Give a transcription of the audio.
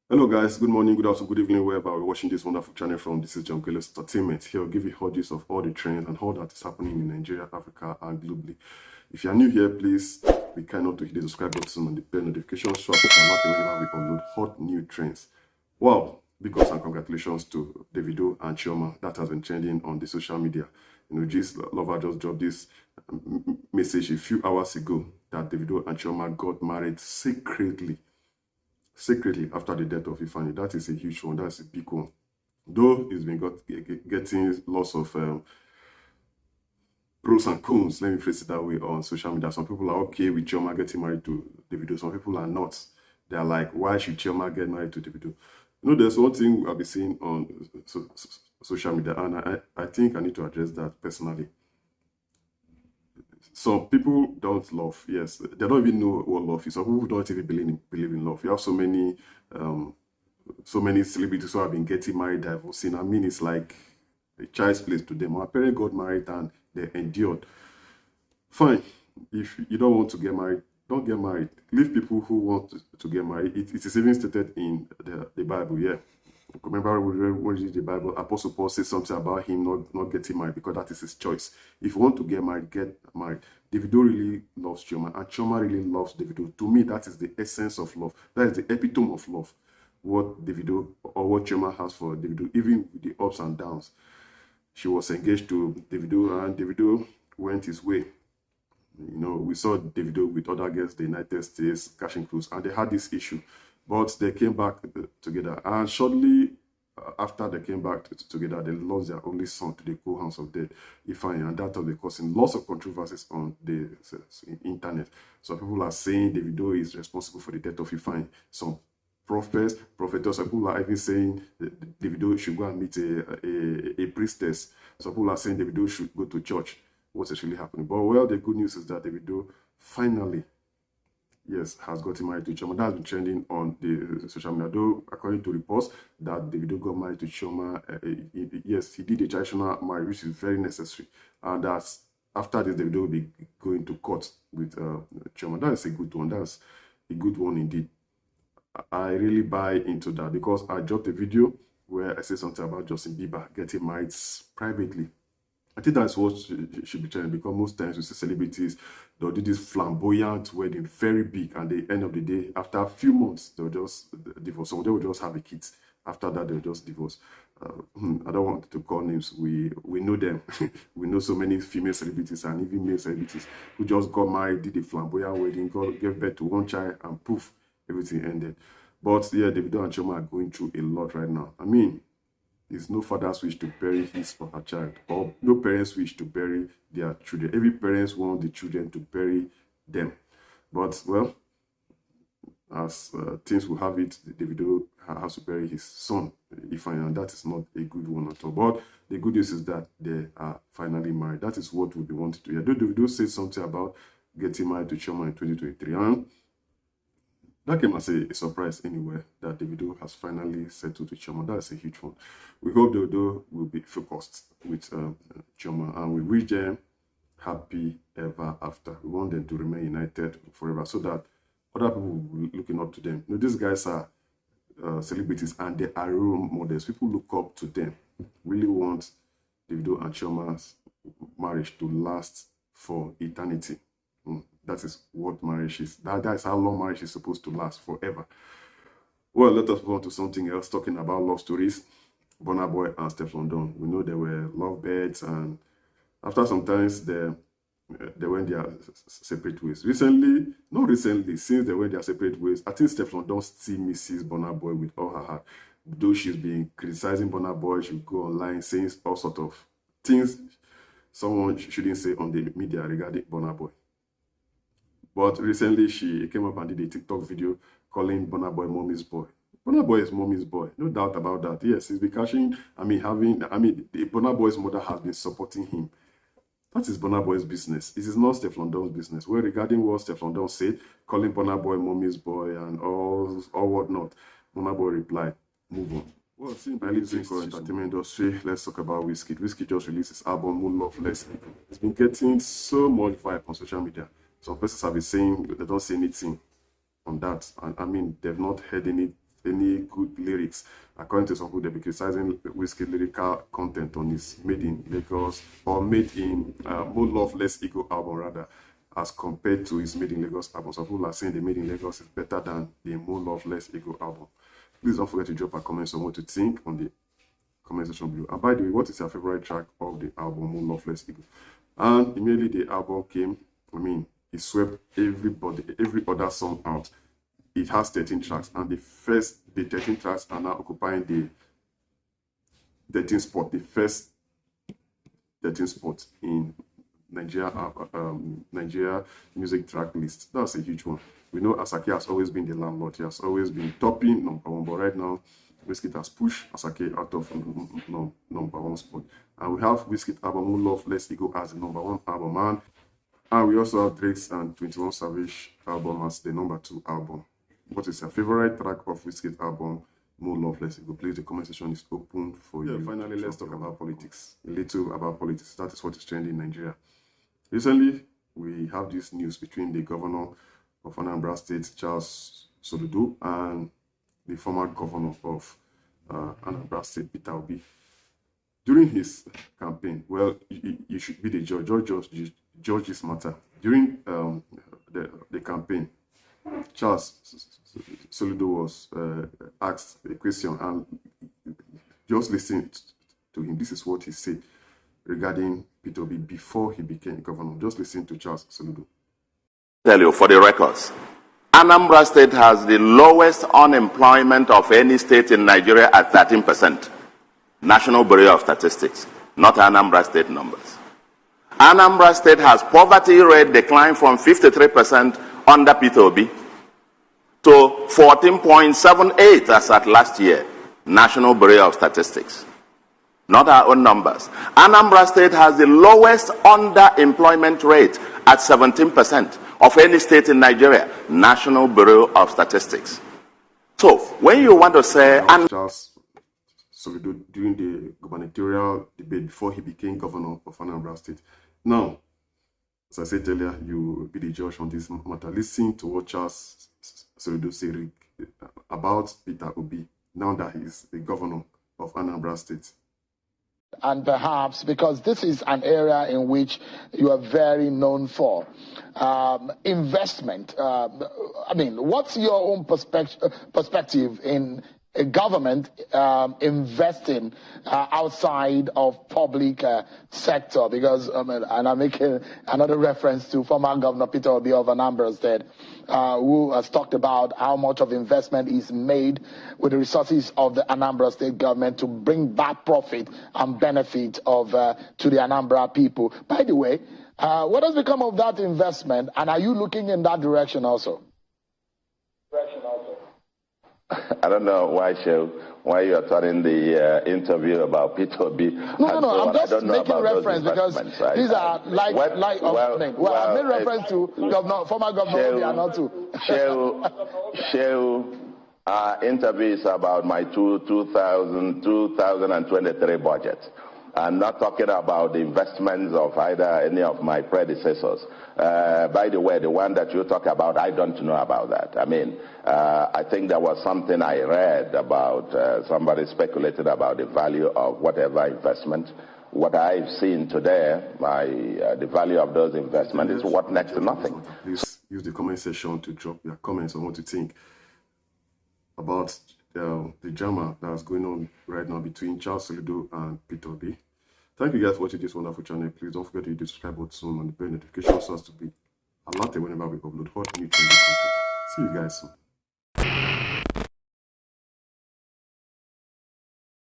Hello guys, good morning, good afternoon, good evening, wherever you're watching this wonderful channel from. This is Chales Entertainment. Here I'll give you all gist of all the trends and all that is happening in Nigeria, Africa, and globally. If you are new here, please be kind enough to hit the subscribe button and the bell notification so you can not whenever we upload hot new trends. Wow, big ups and congratulations to Davido and Chioma. That has been trending on the social media. You know, G's Lover just dropped this message a few hours ago that Davido and Chioma got married secretly after the death of Ifeanyi. That is a huge one. That's a big one. Though it's been getting lots of pros and cons, let me phrase it that way, on social media. Some people are okay with Chioma getting married to Davido. Some people are not. They're like, why should Chioma get married to Davido? You know, there's one thing I've been seeing on social media, and I think I need to address that personally. Some people don't love. Yes, they don't even know what love is. Some people don't even believe in love. You have so many celebrities who have been getting married, divorcing. I mean, it's like a child's place to them. My parents got married and they endured. Fine. If you don't want to get married, don't get married. Leave people who want to get married. It is even stated in the Bible. Yeah. Remember when we read the Bible, Apostle Paul says something about him not getting married because that is his choice. If you want to get married, get married. Davido really loves Chioma, and Chioma really loves Davido. To me, that is the essence of love. That is the epitome of love. What Davido or what Chioma has for Davido, even with the ups and downs. She was engaged to Davido, and Davido went his way. You know, we saw Davido with other girls, the United States, cashing cruise, and they had this issue. But they came back together. And shortly after they came back together, they lost their only son to the cold hands of death, Ifeanyi. And that was causing lots of controversies on the internet. Some people are saying Davido is responsible for the death of Ifeanyi. Some prophetess, some people are even saying that Davido should go and meet a priestess. Some people are saying Davido should go to church. What's actually happening? But well, the good news is that Davido finally, yes, has gotten married to Chioma. That has been trending on the social media. Though, according to reports, that Davido got married to Chioma. Yes, he did a traditional marriage, which is very necessary. And that's after this, Davido will be going to court with Chioma. That is a good one. That's a good one indeed. I really buy into that because I dropped a video where I said something about Justin Bieber getting married privately. I think that's what should be trending because most times you see celebrities, they'll do this flamboyant wedding, very big, and at the end of the day, after a few months, they'll just divorce. Some they will just have a kid. After that, they'll just divorce. I don't want to call names. We know them. We know so many female celebrities and even male celebrities who just got married, did a flamboyant wedding, gave birth to one child, and poof, everything ended. But yeah, Davido and Chioma are going through a lot right now. I mean, it's no father's wish to bury his or her child, or no parents wish to bury their children. Every parents want the children to bury them. But, well, as things will have it, Davido has to bury his son, Ifeanyi, and that is not a good one at all. But the good news is that they are finally married. That is what we be wanting to hear. Davido said something about getting married to Chioma in 2023, and that came as a surprise anyway, that Davido has finally settled with Chioma. That's a huge one. We hope Davido will be focused with Chioma, and we wish them happy ever after. We want them to remain united forever so that other people will be looking up to them. You know, these guys are celebrities and they are role models. People look up to them. Really want Davido and Chioma's marriage to last for eternity. That is what marriage is. That is how long marriage is supposed to last, forever. Well, let us move on to something else, talking about love stories. Burna Boy and Stefflon Don. We know they were lovebirds, and after some times they went their separate ways. Not recently, since they went their separate ways, I think Stefflon Don still misses Burna Boy with all her heart. Though she's been criticizing Burna Boy, she'll go online saying all sorts of things someone shouldn't say on the media regarding Burna Boy. But recently, she came up and did a TikTok video calling Burna Boy mommy's boy. Burna Boy is mommy's boy, no doubt about that. Yes, he's been cashing. The Burna Boy's mother has been supporting him. That is Burna Boy's business. It is not Stefflon Don's business. Well, regarding what Stefflon Don said, calling Burna Boy mommy's boy and all whatnot, Burna Boy replied, "Move on." Well, since I live in the entertainment industry, let's talk about Wizkid. Wizkid just released his album, More Love, Less Hate. It's been getting so much vibe on social media. Some persons have been saying they don't see anything on that. And I mean, they've not heard any good lyrics. According to some people, they'll be criticizing Wizkid lyrical content on his Made in Lagos or Made in More Love, Less Ego album, rather, as compared to his Made in Lagos album. Some people are saying the Made in Lagos is better than the More Love, Less Ego album. Please don't forget to drop a comment on what you think on the comment section below. And by the way, what is your favorite track of the album More Love, Less Ego? And immediately the album came, I mean, it swept every other song out. It has 13 tracks, and the 13 tracks are now occupying the 13th spot, the first 13th spot in Nigeria music track list. That's a huge one. We know Asake has always been the landlord. He has always been topping #1, but right now Wizkid has pushed Asake out of #1 spot. And we have Wizkid album More Love, Less Ego as the #1 album, and we also have Drake's and 21 Savage album as the #2 album. What is your favorite track of Wizkid album More Love, Less Ego? Please, the comment section is open for you. Finally, let's talk about politics. A little about politics. That is what is trending in Nigeria. Recently, we have this news between the governor of Anambra State, Chales Soludo, and the former governor of Anambra State, Peter Obi. During his campaign, well, you should be the judge this matter. During the campaign, Chales Soludo was asked a question, and just listen to him. This is what he said regarding Peter Obi before he became governor. Just listen to Chales Soludo. Tell you for the records, Anambra State has the lowest unemployment of any state in Nigeria at 13%. National Bureau of Statistics, not Anambra State numbers. Anambra State has poverty rate declined from 53% under Peter Obi to 14.78 as at last year. National Bureau of Statistics, not our own numbers. Anambra State has the lowest underemployment rate at 17% of any state in Nigeria. National Bureau of Statistics. So when you want to say... Soludo during the gubernatorial debate before he became governor of Anambra State. Now, as I said earlier, you will be the judge on this matter. Listen to what Chales Soludo said about Peter Obi, now that he is the governor of Anambra State. And perhaps because this is an area in which you are very known for investment. I mean, what's your own perspective in a government investing outside of public sector? Because, and I'm making another reference to former Governor Peter Obi of Anambra State, who has talked about how much of investment is made with the resources of the Anambra State government to bring back profit and benefit of to the Anambra people. By the way, what has become of that investment, and are you looking in that direction also? I don't know why you are turning the interview about Peter Obi. No, I'm just making reference because these are I made reference to former Governor Obi and not to. Our interview is about my 2023 budget. I'm not talking about the investments of either any of my predecessors. By the way, the one that you talk about, I don't know about that. I mean, I think there was something I read about, somebody speculated about the value of whatever investment. What I've seen today, the value of those investments is what next to nothing. Please use the comment section to drop your comments on what you think about the drama that's going on right now between Chales Soludo and Peter Obi. Thank you guys for watching this wonderful channel. Please don't forget to hit the subscribe button and the bell notification so as to be alerted whenever we upload hot new content. See you guys soon.